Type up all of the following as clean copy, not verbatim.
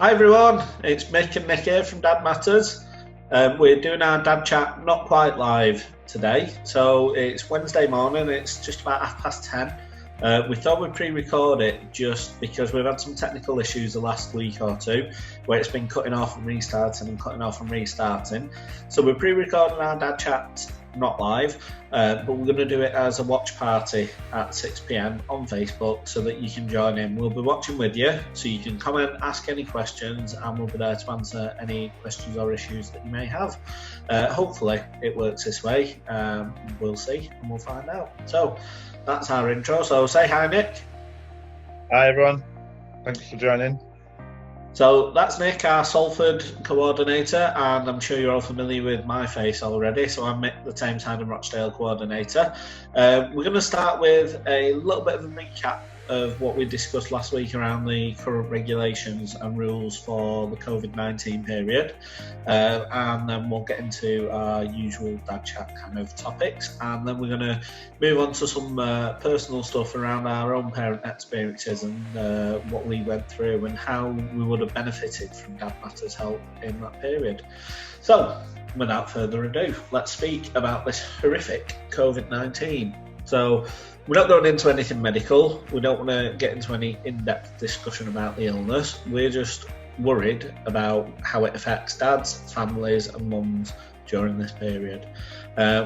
Hi everyone, it's Mick and Nick here from Dad Matters. We're doing our dad chat not quite live today, so it's Wednesday morning, it's just about 10:30. We thought we'd pre-record it just because we've had some technical issues the last week or two where it's been cutting off and restarting and cutting off and restarting. So we're pre-recording our dad chat not live, but we're going to do it as a watch party at 6 p.m. on Facebook so that you can join in. We'll be watching with you, so you can comment, ask any questions, and we'll be there to answer any questions or issues that you may have. Hopefully it works this way. We'll see and we'll find out. So that's our intro. So say hi, Nick. Hi everyone, thanks for joining. So that's Nick, our Salford coordinator, and I'm sure you're all familiar with my face already. So I'm Mick, the Tameside and Rochdale coordinator. We're going to start with a little bit of a recap of what we discussed last week around the current regulations and rules for the COVID-19 period, and then we'll get into our usual dad chat kind of topics, and then we're going to move on to some personal stuff around our own parent experiences and what we went through and how we would have benefited from Dad Matters help in that period. So without further ado, let's speak about this horrific COVID-19. So we're not going into anything medical. We don't want to get into any in-depth discussion about the illness. We're just worried about how it affects dads, families and mums during this period.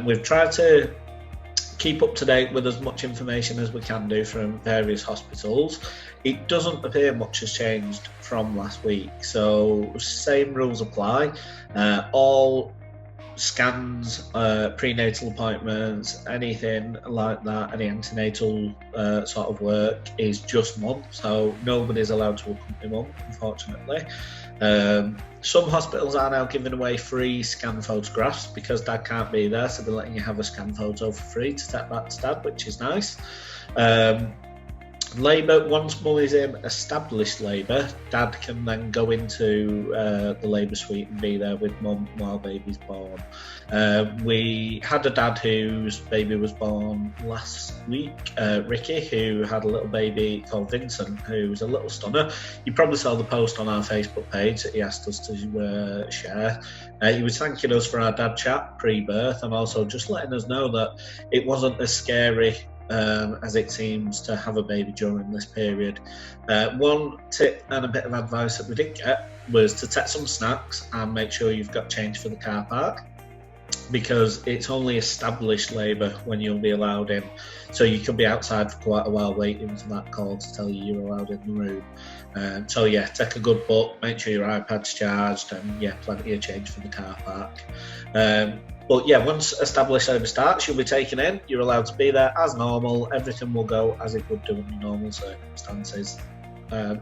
We've tried to keep up to date with as much information as we can do from various hospitals. It doesn't appear much has changed from last week. So same rules apply. All scans, prenatal appointments, anything like that, any antenatal sort of work is just mum, so nobody's allowed to accompany mum, unfortunately. Some hospitals are now giving away free scan photographs because dad can't be there, so they're letting you have a scan photo for free to take back to dad, which is nice. Labour, once mum is in established labour, dad can then go into the labour suite and be there with mum while baby's born. We had a dad whose baby was born last week, Ricky, who had a little baby called Vincent, who's a little stunner. You probably saw the post on our Facebook page that he asked us to share. He was thanking us for our dad chat pre-birth and also just letting us know that it wasn't as scary as it seems to have a baby during this period. One tip and a bit of advice that we did get was to take some snacks and make sure you've got change for the car park, because it's only established labour when you'll be allowed in, so you could be outside for quite a while waiting for that call to tell you you're allowed in the room. So yeah, take a good book, make sure your iPad's charged, and yeah, plenty of change for the car park. But yeah, once established labour starts, you'll be taken in, you're allowed to be there as normal, everything will go as it would do in normal circumstances.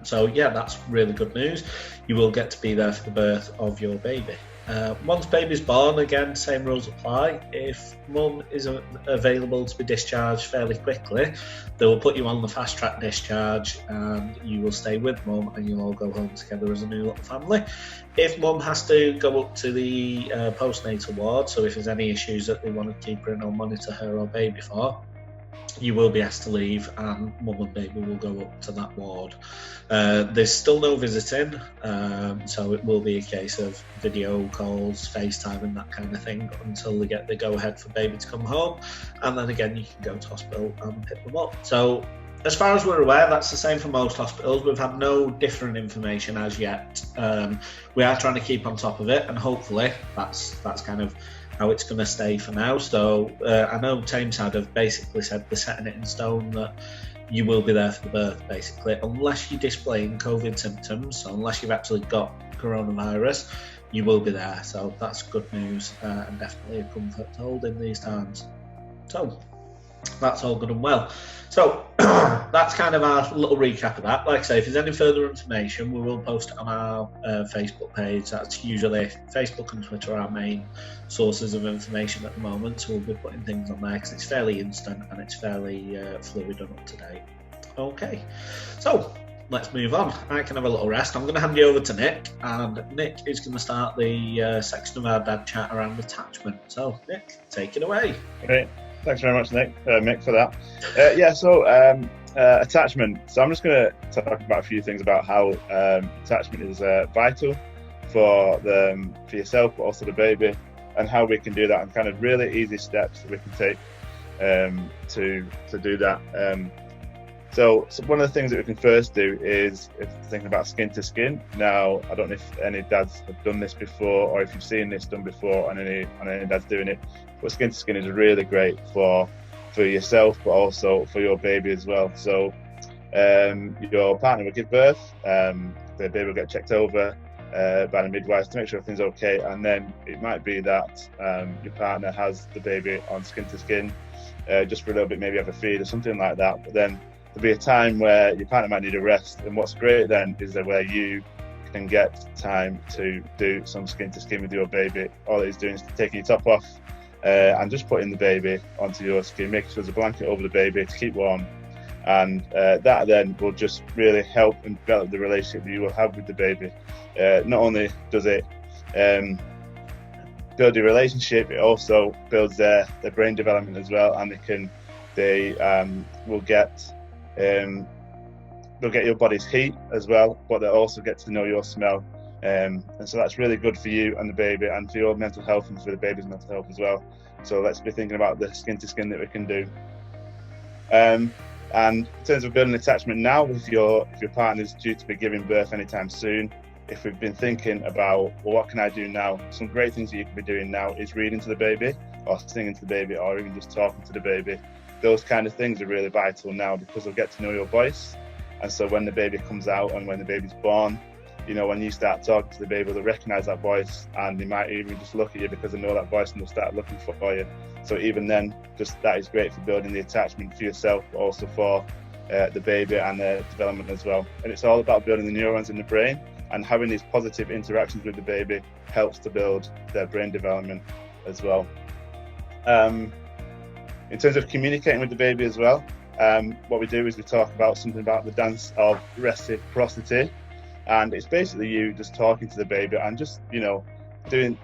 So yeah, that's really good news. You will get to be there for the birth of your baby. Once baby's born, again, same rules apply. If mum is available to be discharged fairly quickly, they will put you on the fast track discharge and you will stay with mum and you'll all go home together as a new little family. If mum has to go up to the postnatal ward, so if there's any issues that they want to keep her in or monitor her or baby for, you will be asked to leave and mum and baby will go up to that ward. There's still no visiting, so it will be a case of video calls, FaceTime and that kind of thing until they get the go-ahead for baby to come home, and then again you can go to hospital and pick them up. So as far as we're aware, that's the same for most hospitals. We've had no different information as yet. We are trying to keep on top of it, and hopefully that's kind of how it's going to stay for now. So I know Tameside have basically said they're setting it in stone that you will be there for the birth, basically, unless you're displaying COVID symptoms, so unless you've actually got coronavirus, you will be there. So that's good news and definitely a comfort to hold in these times. So that's all good and well. So that's kind of our little recap of that. Like I say, if there's any further information, we will post it on our Facebook page. That's usually Facebook and Twitter, our main sources of information at the moment. So we'll be putting things on there because it's fairly instant and it's fairly fluid and up to date. Okay, so let's move on. I can have a little rest. I'm going to hand you over to Nick, and Nick is going to start the section of our dad chat around attachment. So Nick, take it away. Okay. Thanks very much, Mick, for that. Attachment. So I'm just going to talk about a few things about how attachment is vital for yourself, but also the baby, and how we can do that, and kind of really easy steps that we can take to do that. So one of the things that we can first do is, if thinking about skin to skin. Now, I don't know if any dads have done this before, or if you've seen this done before, and any dads doing it. But skin to skin is really great for yourself, but also for your baby as well. So your partner will give birth, the baby will get checked over by the midwife to make sure everything's okay, and then it might be that your partner has the baby on skin to skin just for a little bit, maybe have a feed or something like that. But then there'll be a time where your partner might need a rest, and what's great then is that where you can get time to do some skin to skin with your baby. All it's doing is taking your top off and just putting the baby onto your skin, making sure there's a blanket over the baby to keep warm, and that then will just really help and develop the relationship that you will have with the baby. Not only does it build your relationship, it also builds their brain development as well, and they will get they'll get your body's heat as well, but they'll also get to know your smell, and so that's really good for you and the baby, and for your mental health, and for the baby's mental health as well. So let's be thinking about the skin to skin that we can do. And in terms of building attachment now, if your partner's due to be giving birth anytime soon, if we've been thinking about, well, what can I do now? Some great things that you can be doing now is reading to the baby, or singing to the baby, or even just talking to the baby. Those kind of things are really vital now, because they'll get to know your voice. And so when the baby comes out and when the baby's born, you know, when you start talking to the baby, they'll recognise that voice, and they might even just look at you because they know that voice, and they'll start looking for you. So even then, just that is great for building the attachment for yourself, but also for the baby and their development as well. And it's all about building the neurons in the brain, and having these positive interactions with the baby helps to build their brain development as well. In terms of communicating with the baby as well, what we do is we talk about something about the dance of reciprocity, and it's basically you just talking to the baby and just, you know,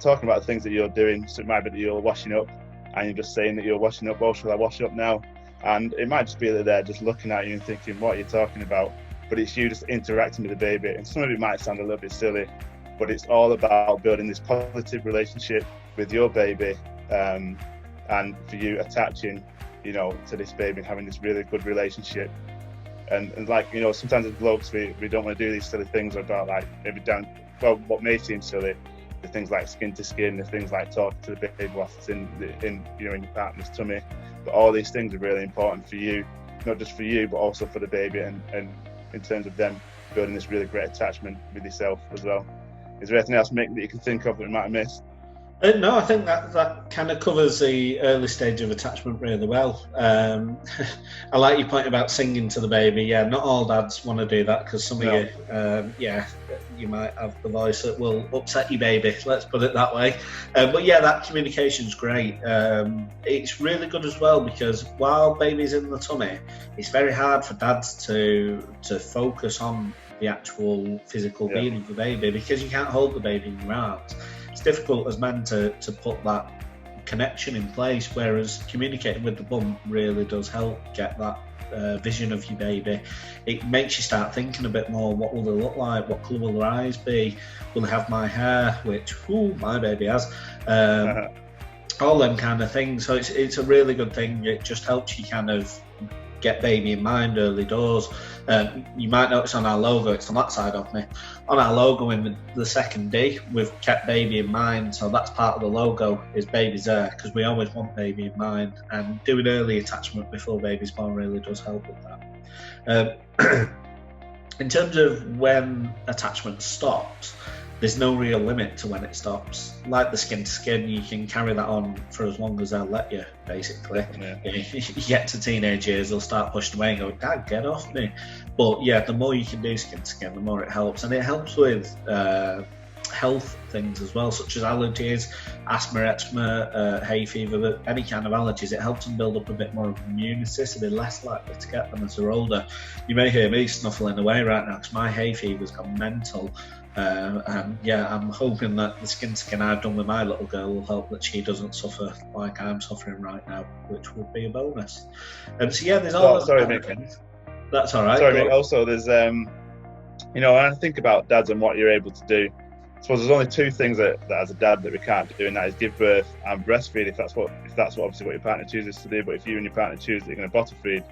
talking about the things that you're doing. So it might be that you're washing up, and you're just saying that you're washing up. Oh, shall I wash up now? And it might just be that they're just looking at you and thinking, what are you talking about? But it's you just interacting with the baby, and some of it might sound a little bit silly, but it's all about building this positive relationship with your baby, and for you attaching, you know, to this baby and having this really good relationship. And like, you know, sometimes as blokes we don't want to do these silly things about, like, maybe what may seem silly, the things like skin to skin, the things like talking to the baby whilst it's in your partner's tummy. But all these things are really important for you, not just for you, but also for the baby, and in terms of them building this really great attachment with yourself as well. Is there anything else, Mick, that you can think of that we might have missed? No, I think that kind of covers the early stage of attachment really well. I like your point about singing to the baby. Yeah, not all dads want to do that, because some of you, you might have the voice that will upset your baby, let's put it that way. But yeah, that communication's great. It's really good as well, because while baby's in the tummy, it's very hard for dads to focus on the actual physical being of the baby, because you can't hold the baby in your arms. It's difficult as men to put that connection in place, whereas communicating with the bum really does help get that vision of your baby. It makes you start thinking a bit more. What will they look like? What colour will their eyes be? Will they have my hair? Which my baby has. All them kind of things. So it's a really good thing. It just helps you kind of get baby in mind early doors. You might notice on our logo, it's on that side of me, on our logo in the second D, we've kept baby in mind. So that's part of the logo, is baby's there, because we always want baby in mind, and doing early attachment before baby's born really does help with that. In terms of when attachment stops, there's no real limit to when it stops. Like the skin to skin, you can carry that on for as long as they'll let you, basically. You get to teenage years, they'll start pushing away and go, Dad, get off me. But yeah, the more you can do skin to skin, the more it helps. And it helps with health things as well, such as allergies, asthma, eczema, hay fever, any kind of allergies. It helps them build up a bit more of an immunity, so they're less likely to get them as they're older. You may hear me snuffling away right now because my hay fever's gone mental. And yeah, I'm hoping that the skin to skin I've done with my little girl will help that she doesn't suffer like I'm suffering right now, which would be a bonus. So yeah, there's all sorry, Mick. That's all right. Sorry, mate. Also, there's when I think about dads and what you're able to do, I suppose there's only two things that as a dad that we can't do, and that is give birth and breastfeed. If that's what obviously what your partner chooses to do. But if you and your partner choose that you're going to bottle feed,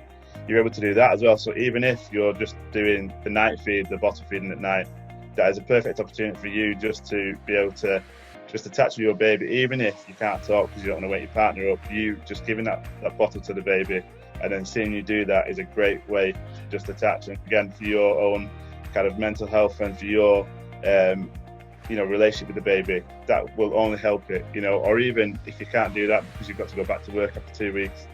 you're able to do that as well. So even if you're just doing the night feed, the bottle feeding at night, that is a perfect opportunity for you just to be able to just attach with your baby. Even if you can't talk because you don't want to wake your partner up, you just giving that bottle to the baby and then seeing you do that is a great way to just attach. And again, for your own kind of mental health and for your relationship with the baby, that will only help it. Or even if you can't do that because you've got to go back to work after 2 weeks,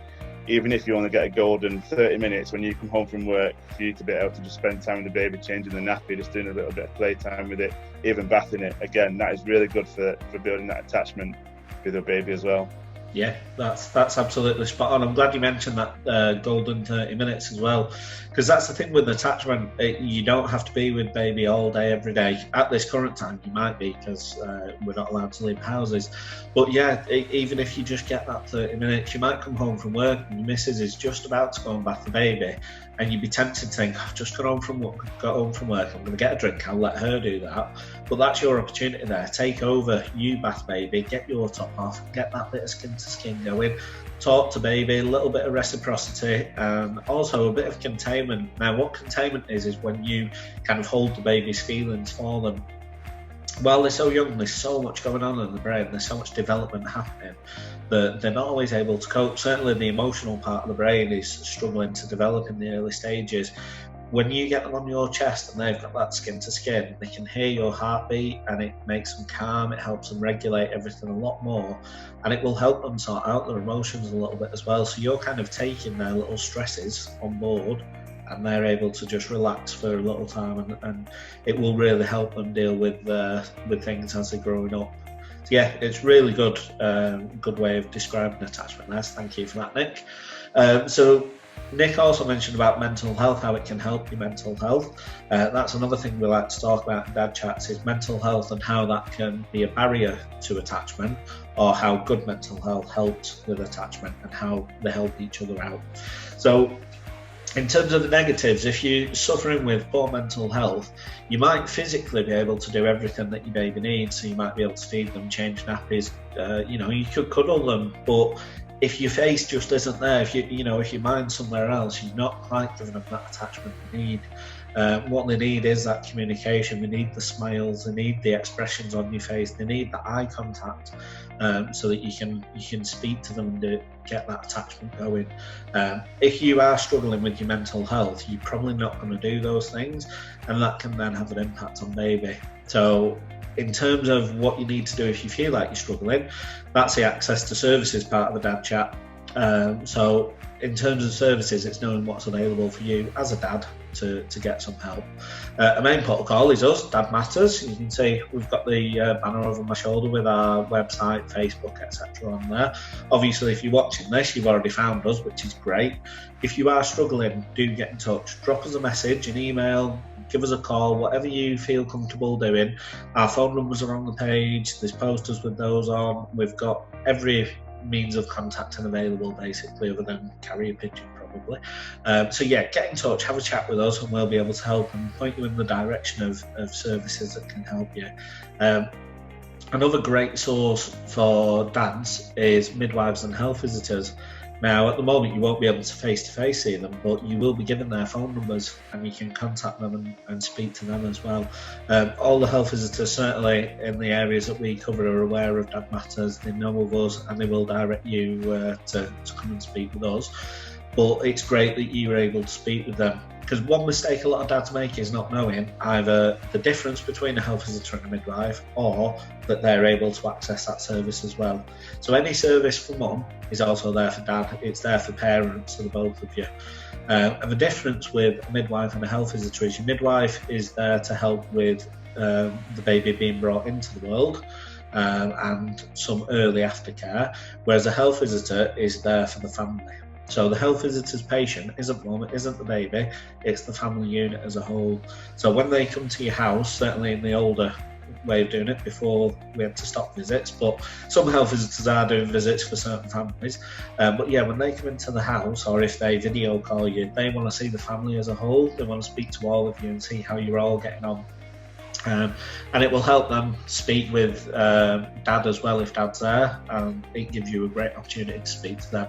even if you only get a golden 30 minutes when you come home from work, for you to be able to just spend time with the baby, changing the nappy, just doing a little bit of playtime with it, even bathing it, again, that is really good for building that attachment with the baby as well. Yeah, that's absolutely spot on. I'm glad you mentioned that golden 30 minutes as well, because that's the thing with attachment. You don't have to be with baby all day, every day. At this current time, you might be, because we're not allowed to leave houses. But yeah, even if you just get that 30 minutes, you might come home from work and your missus is just about to go and bath the baby, and you'd be tempted to think, I've just got home from work, I'm going to get a drink, I'll let her do that. But that's your opportunity there. Take over, you bath baby, get your top off, get that bit of skin to skin going, talk to baby, a little bit of reciprocity, and also a bit of containment. Now, what containment is when you kind of hold the baby's feelings for them. While they're so young, there's so much going on in the brain, there's so much development happening that they're not always able to cope. Certainly the emotional part of the brain is struggling to develop in the early stages. When you get them on your chest and they've got that skin to skin, they can hear your heartbeat and it makes them calm, it helps them regulate everything a lot more, and it will help them sort out their emotions a little bit as well. So you're kind of taking their little stresses on board and they're able to just relax for a little time, and it will really help them deal with things as they're growing up. So yeah, it's really good way of describing attachment there. Thank you for that, Nick. So Nick also mentioned about mental health, how it can help your mental health. That's another thing we like to talk about in Dad Chats, is mental health and how that can be a barrier to attachment, or how good mental health helps with attachment and how they help each other out. So in terms of the negatives, if you're suffering with poor mental health, you might physically be able to do everything that your baby needs. So you might be able to feed them, change nappies, you could cuddle them, but if your face just isn't there, if your mind's somewhere else, you're not quite giving them that attachment they need. What they need is that communication. They need the smiles, they need the expressions on your face, they need the eye contact, so that you can speak to them and get that attachment going. If you are struggling with your mental health, you're probably not going to do those things, and that can then have an impact on baby. So in terms of what you need to do if you feel like you're struggling, that's the access to services part of the Dad Chat. So in terms of services, it's knowing what's available for you as a dad to get some help. A main protocol is us, Dad Matters. You can see we've got the banner over my shoulder with our website, Facebook, etc. on there. Obviously, if you're watching this, you've already found us, which is great. If you are struggling, do get in touch. Drop us a message, an email, give us a call, whatever you feel comfortable doing. Our phone numbers are on the page, there's posters with those on. We've got every means of contacting available, basically, other than carrier pigeon probably. So yeah, get in touch, have a chat with us, and we'll be able to help and point you in the direction of services that can help you. Another great source for dads is midwives and health visitors. Now, at the moment, you won't be able to face-to-face see them, but you will be given their phone numbers and you can contact them and speak to them as well. All the health visitors, certainly in the areas that we cover, are aware of Dad Matters. They know of us and they will direct you to come and speak with us. But it's great that you were able to speak with them, because one mistake a lot of dads make is not knowing either the difference between a health visitor and a midwife, or that they're able to access that service as well. So any service for mum is also there for dad. It's there for parents, so the both of you. And the difference with a midwife and a health visitor is your midwife is there to help with the baby being brought into the world, and some early aftercare, whereas a health visitor is there for the family. So the health visitor's patient isn't mum, it isn't the baby, it's the family unit as a whole. So when they come to your house, certainly in the older way of doing it before we had to stop visits, but some health visitors are doing visits for certain families. But yeah, when they come into the house, or if they video call you, they want to see the family as a whole. They want to speak to all of you and see how you're all getting on. And it will help them speak with Dad as well if Dad's there, and it gives you a great opportunity to speak to them.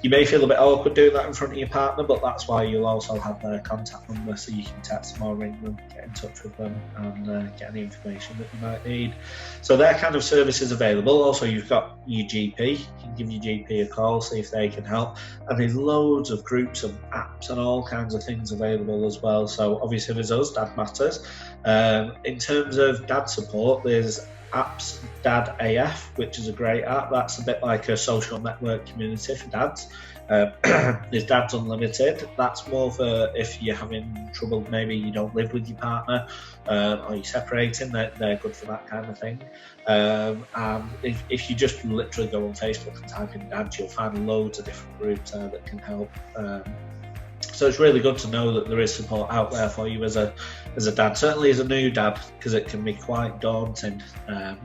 You may feel a bit awkward doing that in front of your partner, but that's why you'll also have their contact number, so you can text them or ring them, get in touch with them, and get any information that you might need. So they're kind of services available. Also, you've got your GP. You can give your GP a call, see if they can help. And there's loads of groups and apps and all kinds of things available as well. So obviously there's us, Dad Matters. In terms of dad support, there's apps, Dad AF, which is a great app. That's a bit like a social network community for dads. There's Dad's Unlimited. That's more for if you're having trouble, maybe you don't live with your partner, or you're separating. They're good for that kind of thing. And if you just literally go on Facebook and type in Dads, you'll find loads of different groups there that can help. So it's really good to know that there is support out there for you as a dad, certainly as a new dad, because it can be quite daunting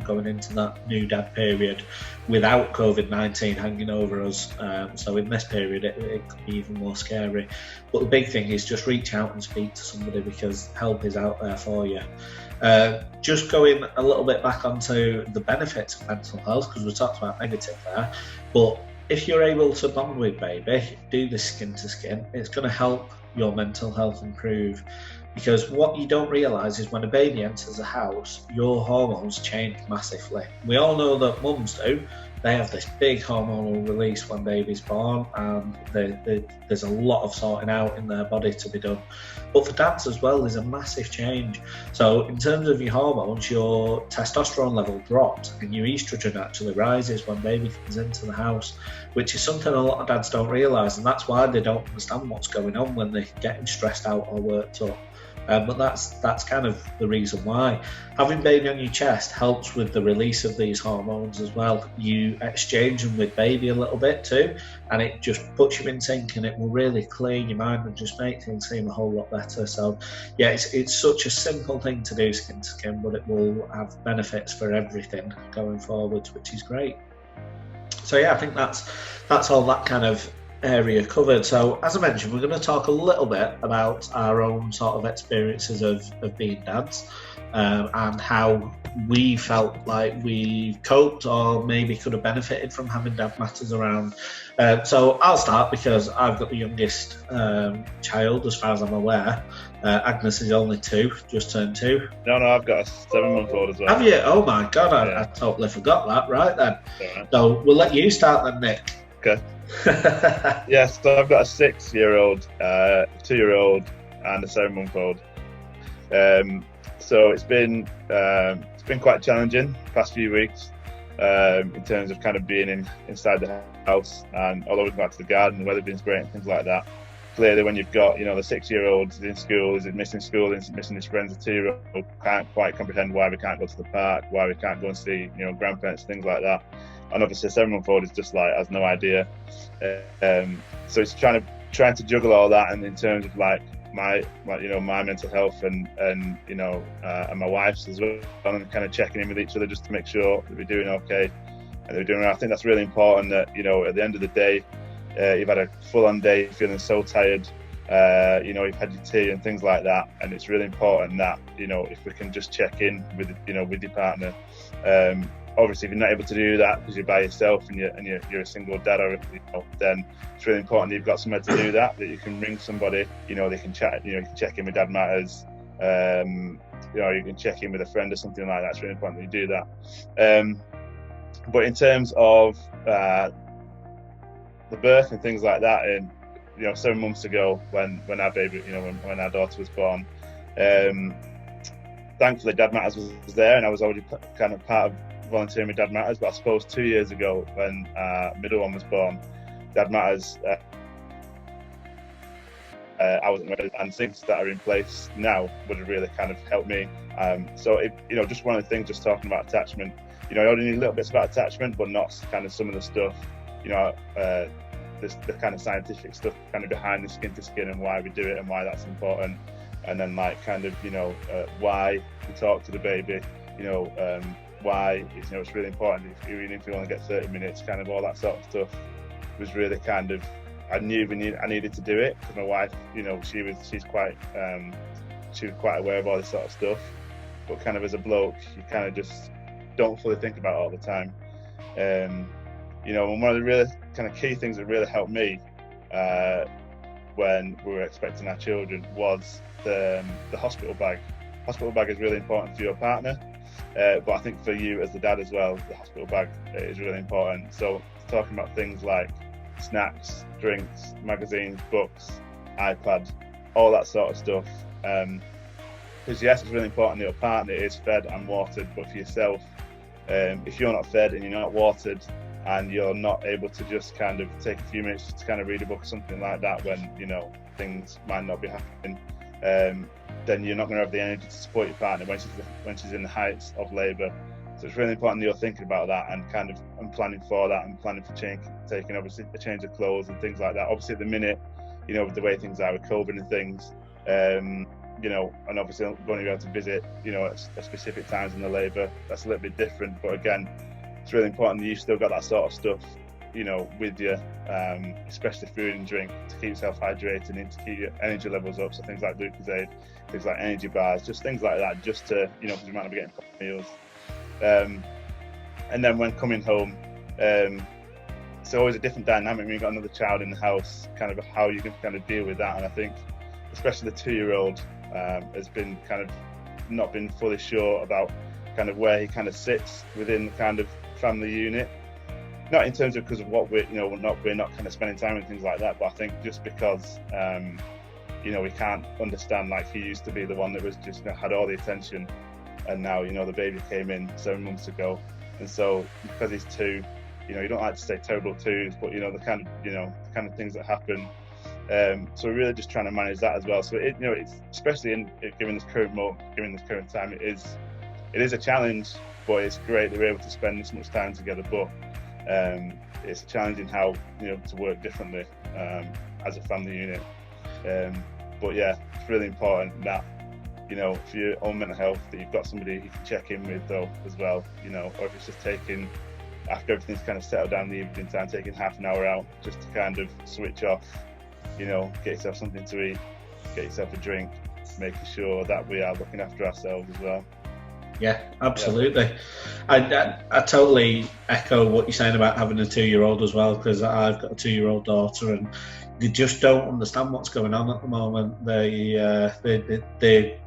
going into that new dad period without COVID-19 hanging over us. So in this period, it could be even more scary. But the big thing is just reach out and speak to somebody, because help is out there for you. Just going a little bit back onto the benefits of mental health, because we talked about negative there, but if you're able to bond with baby, do this skin to skin, it's going to help your mental health improve. Because what you don't realise is when a baby enters a house, your hormones change massively. We all know that mums do. They have this big hormonal release when baby's born, and there's a lot of sorting out in their body to be done. But for dads as well, there's a massive change. So in terms of your hormones, your testosterone level drops and your estrogen actually rises when baby comes into the house, which is something a lot of dads don't realise, and that's why they don't understand what's going on when they're getting stressed out or worked up. But that's kind of the reason why. Having baby on your chest helps with the release of these hormones as well. You exchange them with baby a little bit too, and it just puts you in sync, and it will really clear your mind and just make things seem a whole lot better. So yeah, it's such a simple thing to do, skin to skin, but it will have benefits for everything going forwards, which is great. So yeah, I think that's all that kind of area covered. So as I mentioned, we're going to talk a little bit about our own sort of experiences of being dads, and how we felt like we coped or maybe could have benefited from having Dad Matters around. So I'll start because I've got the youngest child as far as I'm aware. Agnes is only 2, just turned 2. No, I've got a 7-month-old as well. Have you? Oh my God, yeah. I totally forgot that. Right then. Yeah. So we'll let you start then, Nick. Okay. Yes, so I've got a 6-year-old, 2-year-old, and a 7-month-old. So it's been quite challenging the past few weeks in terms of kind of being inside the house, and although we've gone to the garden, the weather being great and things like that. Clearly, when you've got the 6-year-old is in school, is missing school, is missing his friends, the 2-year-old can't quite comprehend why we can't go to the park, why we can't go and see grandparents, things like that. And obviously, a 7-month-old is just like has no idea. So it's trying to juggle all that, and in terms of like my mental health and my wife's as well, and kind of checking in with each other just to make sure that we're doing okay and that we're doing well. I think that's really important. That at the end of the day, you've had a full-on day, feeling so tired. You've had your tea and things like that, and it's really important that if we can just check in with your partner. Obviously, if you're not able to do that because you're by yourself and you're a single dad, or then it's really important that you've got somewhere to do that you can ring somebody. They can chat. You can check in with Dad Matters. You can check in with a friend or something like that. It's really important that you do that. But in terms of the birth and things like that, and 7 months ago when our baby, when our daughter was born, thankfully Dad Matters was there, and I was already kind of part of volunteering with Dad Matters. But I suppose 2 years ago when middle one was born, Dad Matters, I wasn't ready, and things that are in place now would have really kind of helped me. So just one of the things, just talking about attachment, I only need little bits about attachment, but not kind of some of the stuff, the kind of scientific stuff kind of behind the skin to skin and why we do it and why that's important. And then like kind of why we talk to the baby, why it's really important, even if you only get 30 minutes, kind of all that sort of stuff was really kind of, I knew I needed to do it because my wife, she's quite aware of all this sort of stuff, but kind of as a bloke, you kind of just don't fully think about it all the time. And one of the really kind of key things that really helped me when we were expecting our children was the hospital bag. Hospital bag is really important for your partner, but I think for you as the dad as well, the hospital bag is really important. So talking about things like snacks, drinks, magazines, books, iPad, all that sort of stuff. Because yes, it's really important that your partner is fed and watered, but for yourself, if you're not fed and you're not watered and you're not able to just kind of take a few minutes to kind of read a book or something like that when things might not be happening, then you're not going to have the energy to support your partner when she's in the heights of labour. So it's really important that you're thinking about that and kind of planning for that and planning for taking obviously a change of clothes and things like that. Obviously at the minute, with the way things are with COVID and things, and obviously going to be able to visit, at specific times in the labour, that's a little bit different. But again, it's really important that you've still got that sort of stuff, with you, especially food and drink, to keep yourself hydrated and to keep your energy levels up. So things like Lucozade, things like energy bars, just things like that, just to, because you might not be getting proper meals. And then when coming home, it's always a different dynamic when you've got another child in the house, kind of how you can kind of deal with that. And I think especially the 2-year-old has been kind of not been fully sure about kind of where he kind of sits within the kind of family unit. Not in terms of because of what we're not kind of spending time and things like that, but I think just because we can't understand, like he used to be the one that was just had all the attention, and now the baby came in 7 months ago, and so because he's 2, you don't like to say terrible twos, but the kind of things that happen. So we're really just trying to manage that as well. So it's especially given this current time, it is a challenge, but it's great that we're able to spend this much time together. But it's challenging how to work differently as a family unit. But yeah, it's really important that for your own mental health, that you've got somebody you can check in with though as well. Or if it's just taking, after everything's kind of settled down in the evening time, taking half an hour out just to kind of switch off. Get yourself something to eat, get yourself a drink, making sure that we are looking after ourselves as well. Yeah, absolutely. Yeah. I totally echo what you're saying about having a 2-year-old as well, because I've got a 2-year-old daughter and they just don't understand what's going on at the moment. They're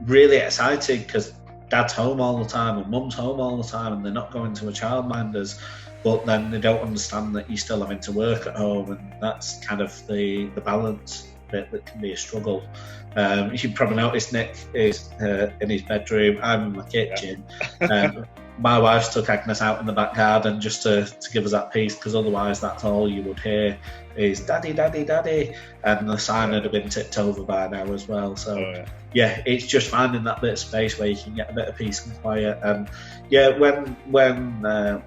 really excited because dad's home all the time and mum's home all the time and they're not going to a childminder's, but then they don't understand that you're still having to work at home, and that's kind of the balance bit that can be a struggle. You probably noticed Nick is in his bedroom, I'm in my kitchen. Yeah. My wife's took Agnes out in the back garden just to give us that peace, because otherwise that's all you would hear is daddy, daddy, daddy, and the sign would have been tipped over by now as well. So yeah, it's just finding that bit of space where you can get a bit of peace and quiet. And yeah, when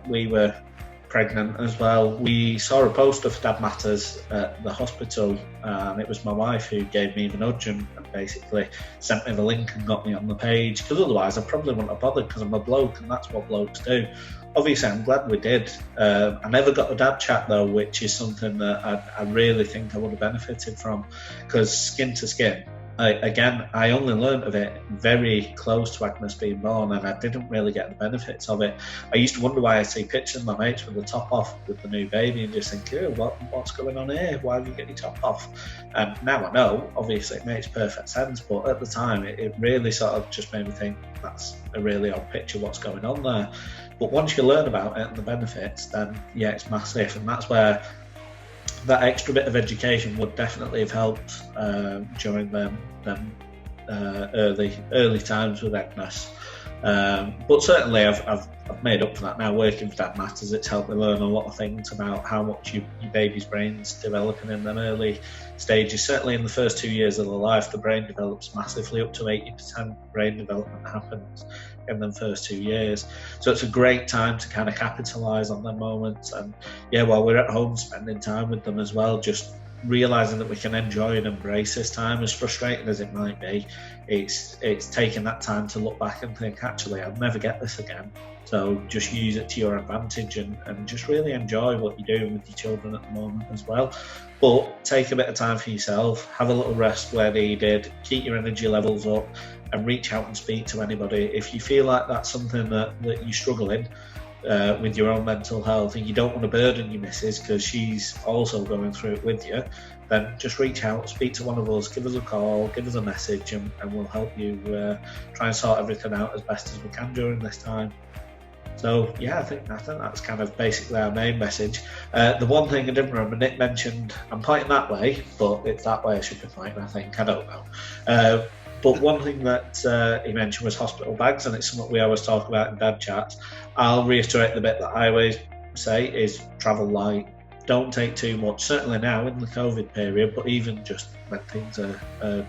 we were pregnant as well, we saw a poster for Dad Matters at the hospital, and it was my wife who gave me the nudge and basically sent me the link and got me on the page, because otherwise I probably wouldn't have bothered, because I'm a bloke and that's what blokes do. Obviously I'm glad we did. I never got the dad chat though, which is something that I really think I would have benefited from, because skin to skin, I only learnt of it very close to Agnes being born, and I didn't really get the benefits of it. I used to wonder why I see pictures of my mates with the top off with the new baby and just think, oh, what's going on here? Why have you got your top off? Now I know, obviously it makes perfect sense, but at the time it really sort of just made me think that's a really odd picture, what's going on there. But once you learn about it and the benefits, then yeah, it's massive, and that's where that extra bit of education would definitely have helped during them early times with Agnes. But certainly I've made up for that now working for Dad Matters. It's helped me learn a lot of things about how much your baby's brain's developing in them early stages. Certainly in the first 2 years of their life, the brain develops massively. Up to 80% brain development happens in them first 2 years. So it's a great time to kind of capitalise on them moments. And yeah, while we're at home spending time with them as well, just realizing that we can enjoy and embrace this time, as frustrating as it might be. It's taking that time to look back and think, actually, I'll never get this again. So just use it to your advantage and just really enjoy what you're doing with your children at the moment as well. But take a bit of time for yourself, have a little rest where needed, keep your energy levels up, and reach out and speak to anybody. If you feel like that's something that you're struggling with your own mental health and you don't want to burden your missus because she's also going through it with you, then just reach out, speak to one of us, give us a call, give us a message, and we'll help you try and sort everything out as best as we can during this time. So yeah, I think that's kind of basically our main message. The one thing I didn't remember, Nick mentioned, I'm pointing that way, but it's that way I should be pointing, I think, I don't know. But one thing that he mentioned was hospital bags, and it's something we always talk about in dad chats. I'll reiterate the bit that I always say is travel light. Don't take too much, certainly now in the COVID period, but even just when things are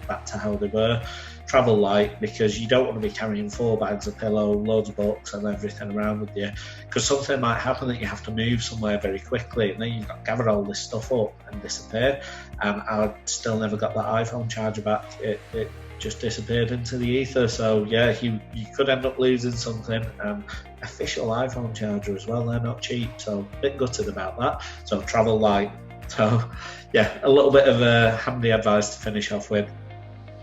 back to how they were. Travel light, because you don't want to be carrying 4 bags of pillow, loads of books and everything around with you, because something might happen that you have to move somewhere very quickly, and then you've got to gather all this stuff up and disappear. And I still never got that iPhone charger back. It just disappeared into the ether. So yeah, you could end up losing something. Official iPhone charger as well, they're not cheap, so a bit gutted about that. So travel light. So yeah, a little bit of handy advice to finish off with.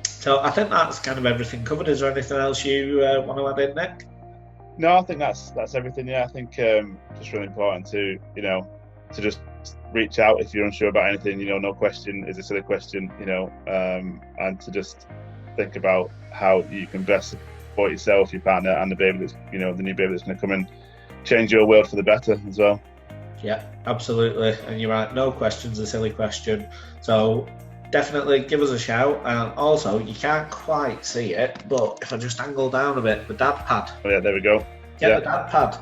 So I think that's kind of everything covered. Is there anything else you want to add in, Nick? No, I think that's everything. Yeah, I think just really important to to just reach out if you're unsure about anything. No question is a silly question. And to just think about how you can best support yourself, your partner, and the baby that's the new baby that's going to come and change your world for the better as well. Yeah, absolutely. And you're right. No question's a silly question. So definitely give us a shout. And also, you can't quite see it, but if I just angle down a bit, the dad pad. Oh yeah, there we go. Get the dad pad.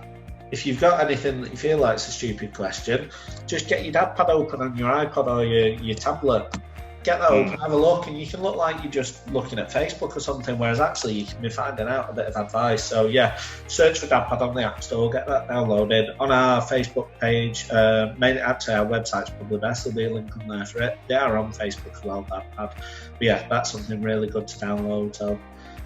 If you've got anything that you feel like it's a stupid question, just get your dad pad open on your iPod or your tablet. Get that open, have a look, and you can look like you're just looking at Facebook or something, whereas actually you can be finding out a bit of advice. So yeah, search for Dad Pad on the App Store, get that downloaded. On our Facebook page, actually our website's probably best, there'll be a link on there for it. They are on Facebook as well, Dad Pad. But yeah, that's something really good to download. So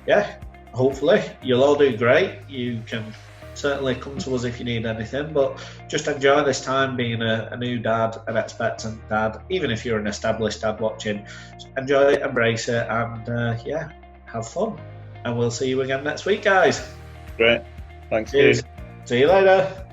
yeah, hopefully you'll all do great. You can certainly come to us if you need anything, but just enjoy this time being a new dad, an expectant dad. Even if you're an established dad watching, enjoy it, embrace it, and yeah, have fun. And we'll see you again next week, guys. Great, thanks. Cheers. See you later.